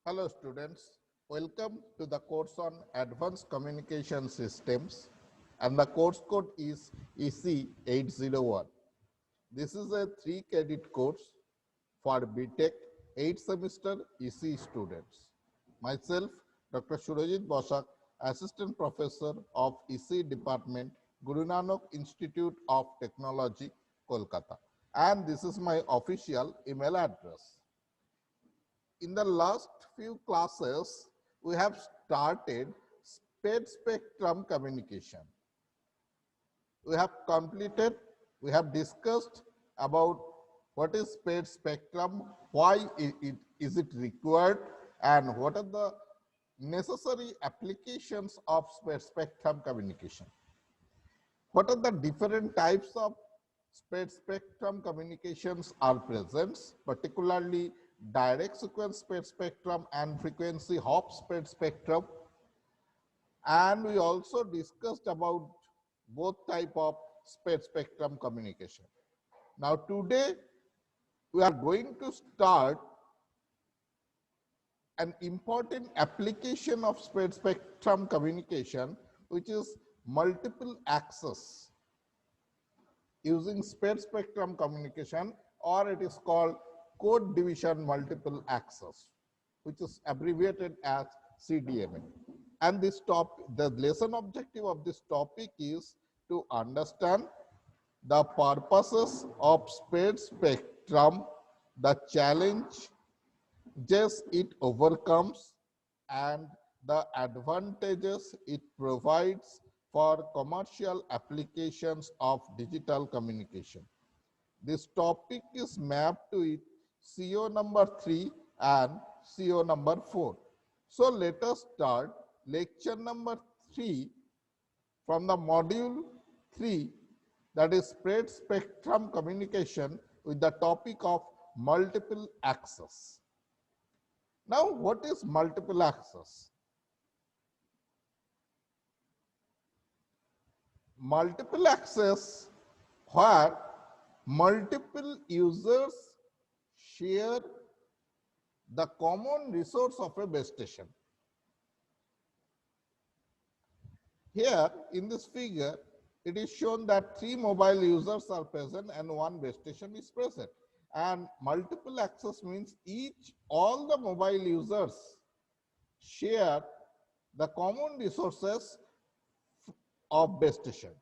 Hello students, welcome to the course on Advanced Communication Systems and the course code is EC801. This is a 3 credit course for BTech 8 semester EC students. Myself, Dr. Surajit Bosak, Assistant Professor of EC Department, Guru Nanak Institute of Technology, Kolkata. And this is my official email address. In the last few classes, we have started space spectrum communication. We have completed, we have discussed about what is space spectrum, why is it required, and what are the necessary applications of space spectrum communication. What are the different types of space spectrum communications are present, particularly direct sequence space spectrum and frequency hop space spectrum. And we also discussed about both type of space spectrum communication. Now today we are going to start an important application of space spectrum communication, which is multiple access using space spectrum communication, or it is called code division multiple access, which is abbreviated as CDMA. And this the lesson objective of this topic is to understand the purposes of space spectrum, the challenges it overcomes, and the advantages it provides for commercial applications of digital communication. This topic is mapped to CO number 3 and CO number 4. So let us start lecture number 3 from the module 3, that is space spectrum communication, with the topic of multiple access. Now, what is multiple access? Multiple access where multiple users share the common resource of a base station. Here in this figure, it is shown that 3 mobile users are present and 1 base station is present. And multiple access means all the mobile users share the common resources of base station.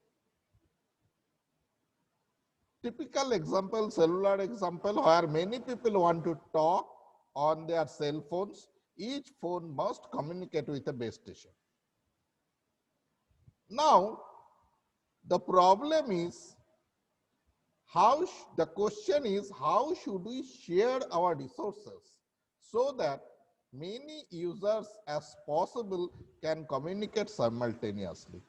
Typical example, cellular example, where many people want to talk on their cell phones, each phone must communicate with a base station. Now, the problem is, the question is, how should we share our resources so that many users as possible can communicate simultaneously?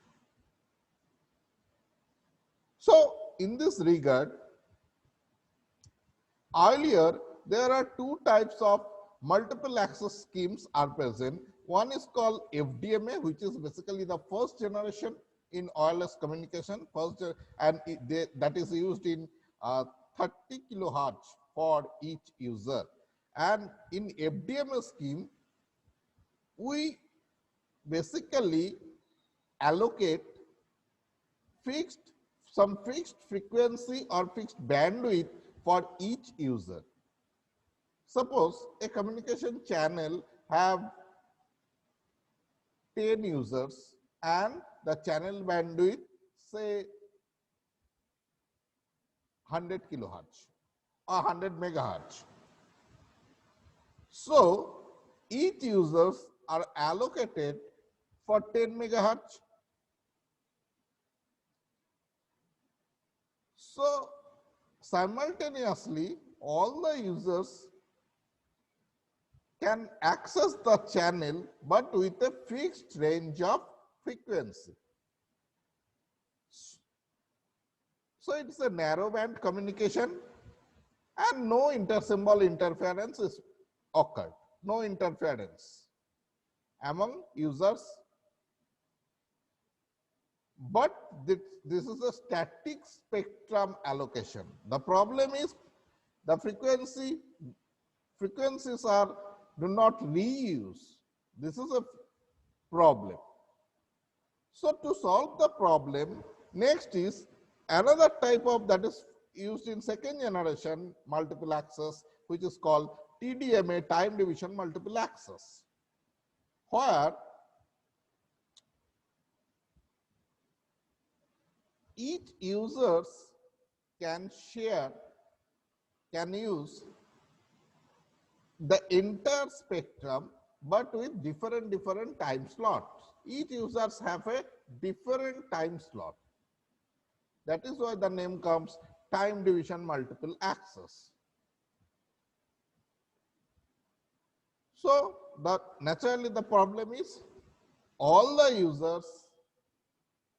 So, in this regard, earlier there are 2 types of multiple access schemes are present. One is called FDMA, which is basically the first generation in wireless communication, that is used in 30 kilohertz for each user. And in FDMA scheme, we basically allocate some fixed frequency or fixed bandwidth for each user. Suppose a communication channel have 10 users and the channel bandwidth say 100 kilohertz or 100 megahertz. So each users are allocated for 10 megahertz. So simultaneously all the users can access the channel but with a fixed range of frequency. So it's a narrowband communication and no intersymbol interference is occurred, no interference among users. But this is a static spectrum allocation. The problem is the frequencies are do not reuse. This is a problem. So to solve the problem, next is another type of that is used in second generation multiple access, which is called TDMA, time division multiple access, where each users can use the entire spectrum, but with different time slots. Each users have a different time slot. That is why the name comes time division multiple access. So naturally the problem is all the users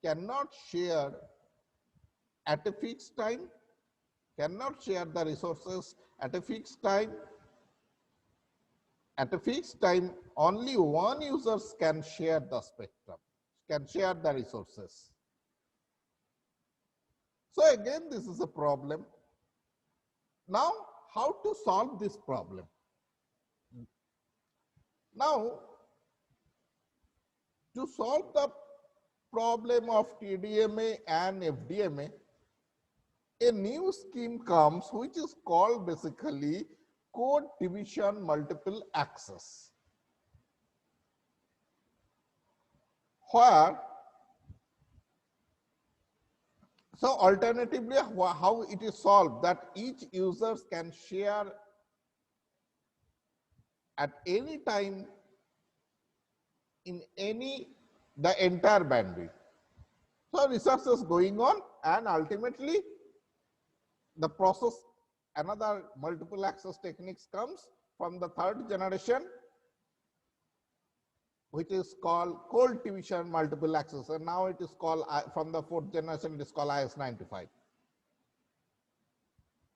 cannot share at a fixed time, cannot share the resources at a fixed time. At a fixed time, only one user can share the spectrum, can share the resources. So again, this is a problem. Now, how to solve this problem? Now, to solve the problem of TDMA and FDMA, a new scheme comes which is called basically code division multiple access, where so alternatively how it is solved, that each user can share at any time in the entire bandwidth. So resources going on, and ultimately the process, another multiple access techniques comes from the third generation, which is called code division multiple access, and now it is called from the fourth generation it is called IS-95.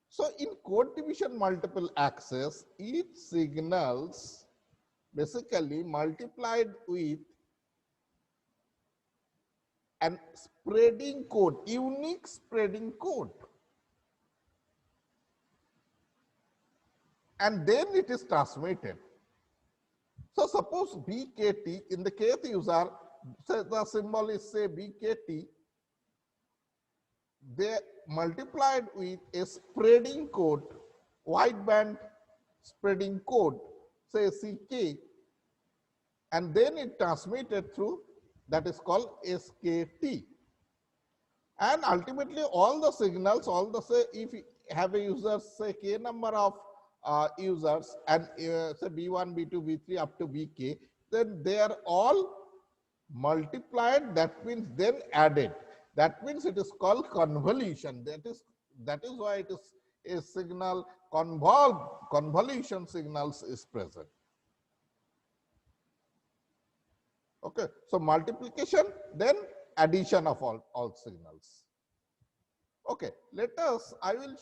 So in code division multiple access, each signals basically multiplied with an spreading code, unique spreading code, and then it is transmitted. So suppose BKT, in the kth user, so the symbol is say BKT, they multiplied with a spreading code, wideband spreading code, say CK, and then it transmitted through, that is called SKT. And ultimately all the signals, say if you have a user, say k number of users, and say B1, B2, B3 up to Bk, then they are all multiplied, that means then added. That means it is called convolution. That is why it is a signal convolution signals is present. Okay, so multiplication, then addition of all signals. Okay, I will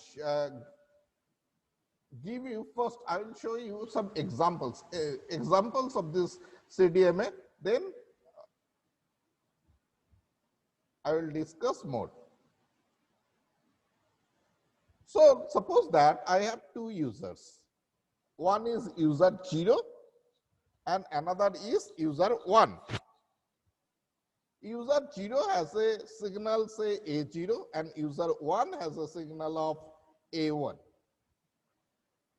give you first, I will show you some examples of this CDMA, then I will discuss more. So suppose that I have two users. One is user 0 and another is user 1. User 0 has a signal, say A0, and user 1 has a signal of A1.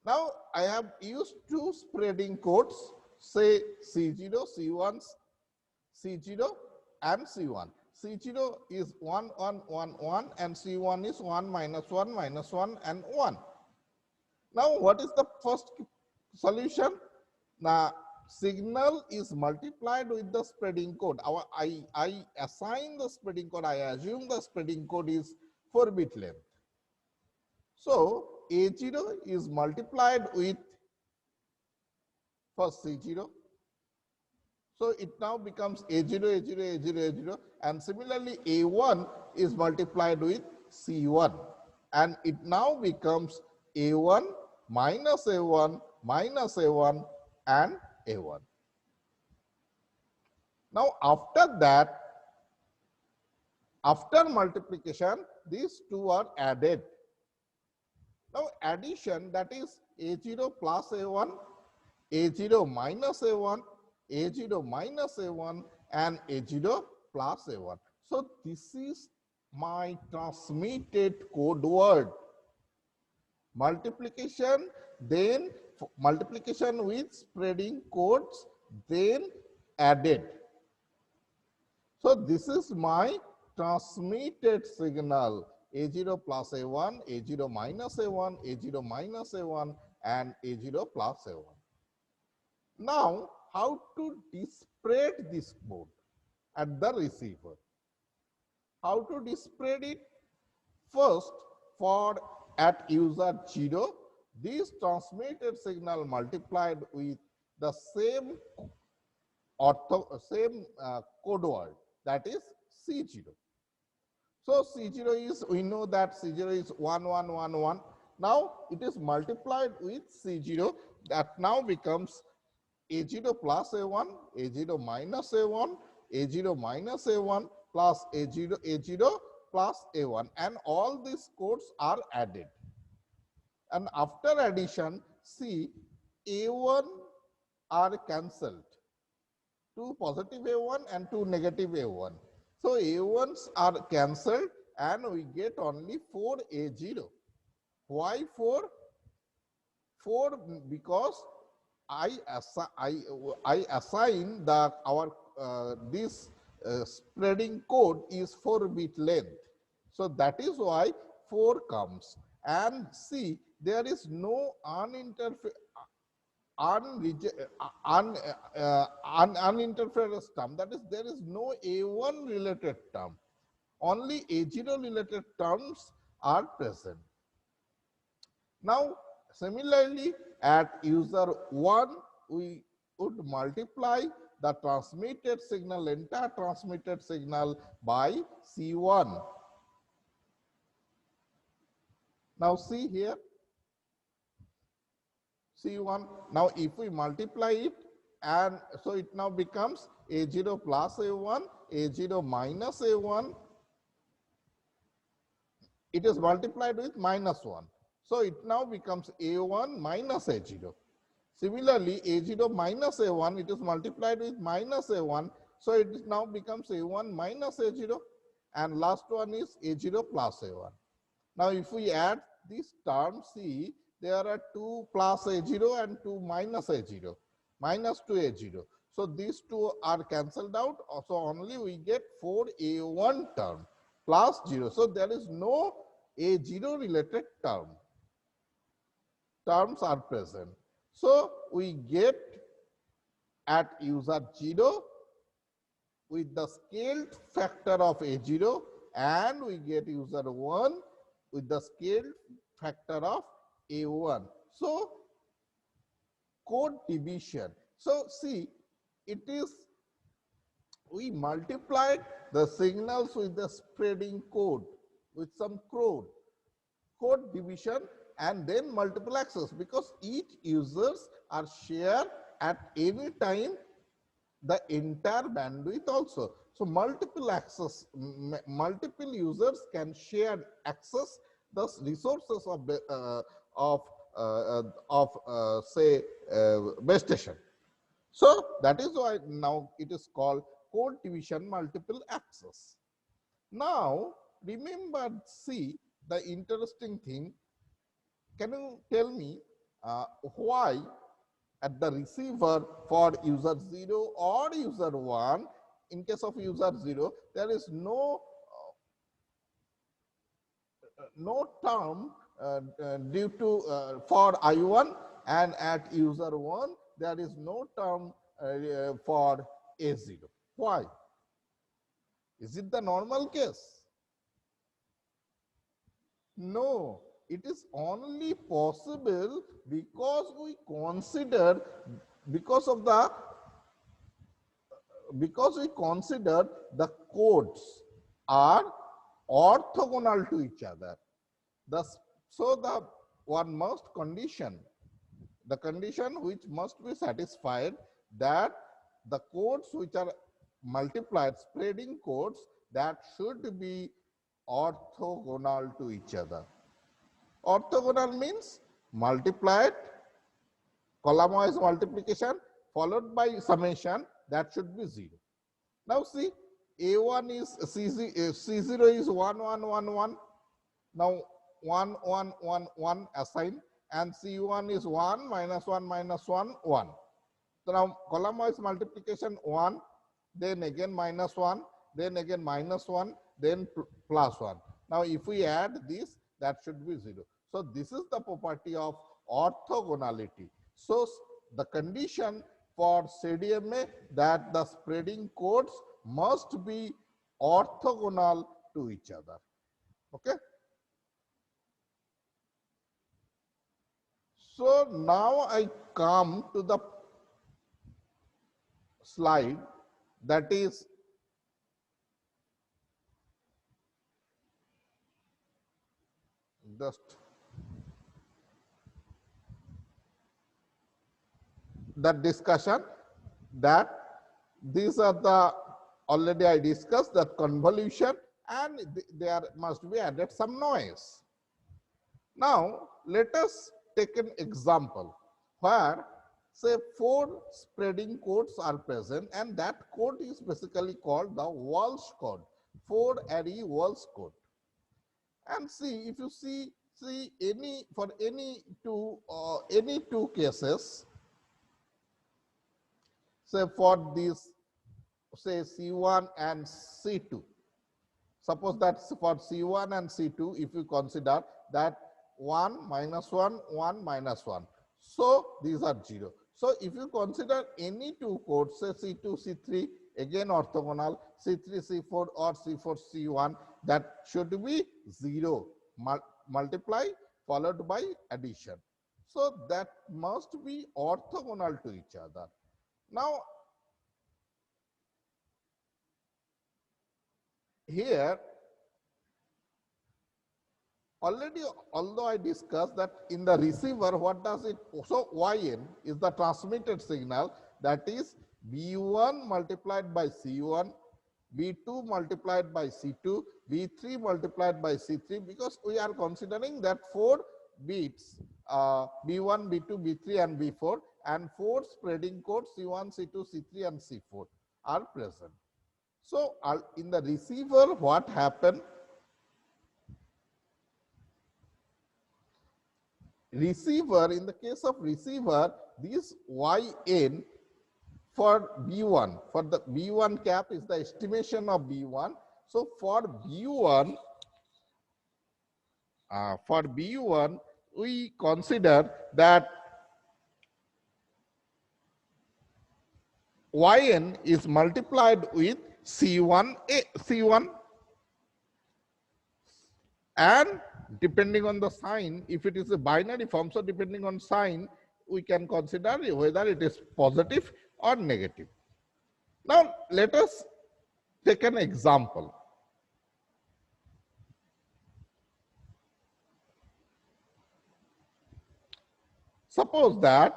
Now I have used two spreading codes, say C0, C1, C0 and C1. C0 is 1, 1, 1, 1, and C1 is 1, minus 1, minus 1, and 1. Now, what is the first solution? Now, signal is multiplied with the spreading code. I assign the spreading code, I assume the spreading code is 4-bit length. So, A0 is multiplied with first C0. So it now becomes A0, A0, A0, A0, and similarly A1 is multiplied with C1, and it now becomes A1 minus A1 minus A1 and A1. Now after that, after multiplication, these two are added. Now addition, that is A0 plus A1 A0 minus A1, A0 minus A1, and A0 plus A1. So this is my transmitted code word. Multiplication, then multiplication with spreading codes, then added. So this is my transmitted signal A0 plus A1, A0 minus A1, A0 minus A1, and A0 plus A1. Now, how to spread this code at the receiver? How to spread it? First, for at user 0, this transmitted signal multiplied with the same code word, that is C0. So C0 is, we know that C0 is 1111. Now it is multiplied with C0, that now becomes A0 plus A1, A0 minus A1, A0 minus A1 plus A0 plus A1, and all these codes are added. And after addition, see, A1 are cancelled, two positive A1 and two negative A1. So A1s are cancelled and we get only 4A0. Why 4? 4 because I assign the this spreading code is 4-bit length. So that is why 4 comes. And see, there is no uninterference term. That is, there is no A1 related term. Only A0 related terms are present. Now, similarly, at user 1, we would multiply the transmitted signal, entire transmitted signal by C1. Now, see here, C1. Now, if we multiply it, and so it now becomes A0 plus A1, A0 minus A1. It is multiplied with minus 1. So it now becomes A1 minus A0. Similarly, A0 minus A1, it is multiplied with minus A1. So it now becomes A1 minus A0. And last one is A0 plus A1. Now, if we add this term, see, there are 2 plus A0 and 2 minus A0, minus 2A0. So these two are cancelled out. So only we get 4A1 term plus 0. So there is no A0 related term. Terms are present. So we get at user 0 with the scaled factor of A0, and we get user 1 with the scaled factor of A1. So code division. So see, it is, we multiplied the signals with the spreading code, with some code division, and then multiple access, because each users are shared at any time the entire bandwidth also. So multiple access, multiple users can share access the resources of say base station. So that is why now it is called code division multiple access. Now remember, see the interesting thing. Can you tell me why at the receiver for user 0 or user 1, in case of user 0, there is no term due to for I1, and at user 1 there is no term for A0. Why? Is it the normal case? No, it is only possible because we consider, because we consider the codes are orthogonal to each other. So the one must condition, the condition which must be satisfied, that the codes which are multiplied, spreading codes, that should be orthogonal to each other. Orthogonal means multiplied column wise multiplication followed by summation, that should be 0. Now see, A1 is C0 is 1 1 1 1. Now 1 1 1 1 assign, and C1 is 1 minus 1 minus 1 1. So now column wise multiplication 1, then again minus 1, then again minus 1, then plus 1. Now if we add this, that should be 0. So this is the property of orthogonality. So the condition for CDMA that the spreading codes must be orthogonal to each other. Okay. So now I come to the slide that is just that discussion, that these are the already I discussed that convolution, and there must be added some noise. Now let us take an example where say 4 spreading codes are present, and that code is basically called the Walsh code, 4 array Walsh code. And see, if you see any for any two cases, say for this, say C1 and C2. Suppose that for C1 and C2, if you consider that 1 minus 1, 1 minus 1. So these are 0. So if you consider any two codes, say C2, C3, again orthogonal, C3, C4 or C4, C1, that should be 0, multiply followed by addition. So that must be orthogonal to each other. Now, here, already, although I discussed that in the receiver, what does it, so Yn is the transmitted signal, that is B1 multiplied by C1, B2 multiplied by C2, B3 multiplied by C3, because we are considering that 4 bits, B1, B2, B3 and B4, and 4 spreading codes C1, C2, C3 and C4 are present. So in the receiver, what happened? Receiver, in the case of receiver, this Yn for B1, for the B1 cap is the estimation of B1. So for B1, we consider that Yn is multiplied with C1, and depending on the sign, if it is a binary form, so depending on sign, we can consider whether it is positive or negative. Now let us take an example. Suppose that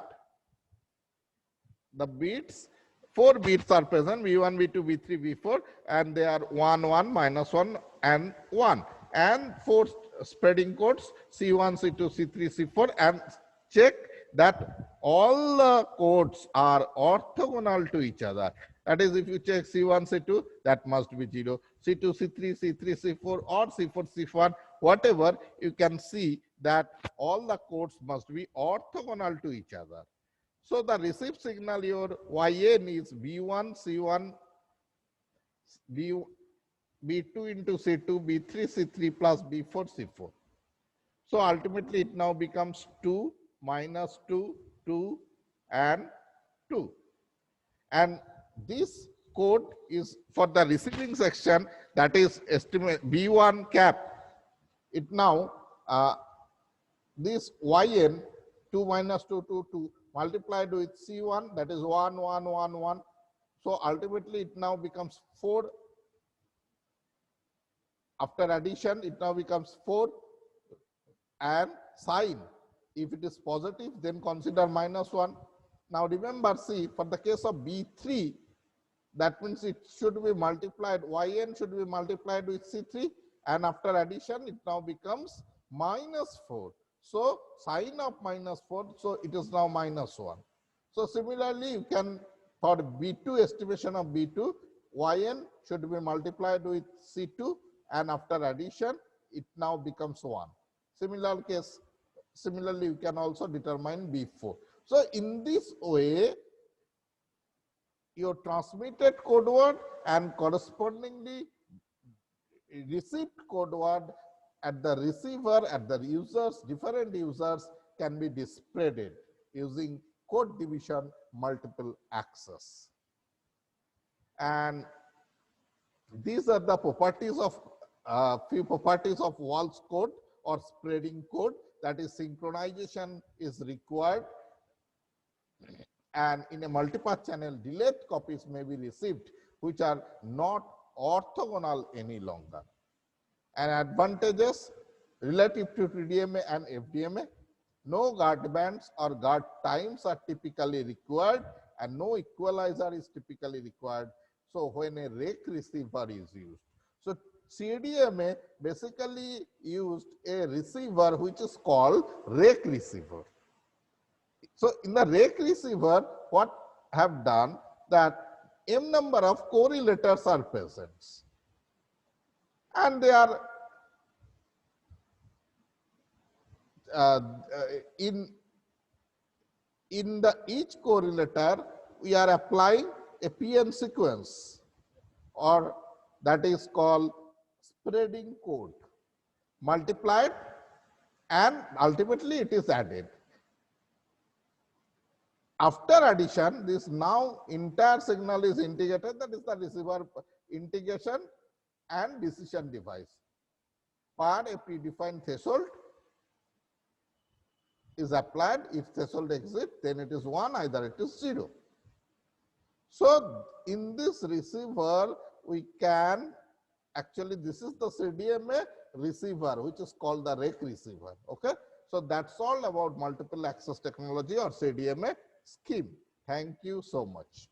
the bits, 4 bits are present, V1, V2, V3, V4, and they are 1, 1, minus 1, and 1. And 4 spreading codes, C1, C2, C3, C4, and check that all the codes are orthogonal to each other. That is, if you check C1, C2, that must be 0. C2, C3, C3, C4, or C4, C1, whatever, you can see that all the codes must be orthogonal to each other. So the received signal, your Yn is B1, C1, B2 into C2, B3, C3 plus B4, C4. So ultimately it now becomes 2 minus 2, 2 and 2. And this code is for the receiving section, that is estimate B1 cap. It now, this Yn 2 minus 2, 2, 2 multiplied with C1, that is 1, 1, 1, 1. So ultimately it now becomes 4. After addition, it now becomes 4, and sign, if it is positive, then consider minus 1. Now remember, see, for the case of B3, that means it should be multiplied, Yn should be multiplied with C3, and after addition, it now becomes minus 4. So sine of -4, so it is now -1. So similarly, you can, for B2 estimation of B2, Yn should be multiplied with C2, and after addition, it now becomes 1. Similarly, you can also determine B4. So in this way, your transmitted code word and correspondingly received code word at the receiver, at the users, different users can be displayed using code division multiple access. And these are the properties of few properties of Walsh code or spreading code, that is synchronization is required, and in a multipath channel delayed copies may be received which are not orthogonal any longer. And advantages relative to TDMA and FDMA: no guard bands or guard times are typically required, and no equalizer is typically required. So when a rake receiver is used, so CDMA basically used a receiver which is called rake receiver. So in the rake receiver, what have done that m number of correlators are present, and they are in the each correlator we are applying a PN sequence, or that is called spreading code, multiplied, and ultimately it is added. After addition, this now entire signal is integrated, that is the receiver integration and decision device. Per a predefined threshold is applied. If threshold exists, then it is 1, either it is 0. So in this receiver, we can actually, this is the CDMA receiver, which is called the rake receiver. Okay. So that's all about multiple access technology or CDMA scheme. Thank you so much.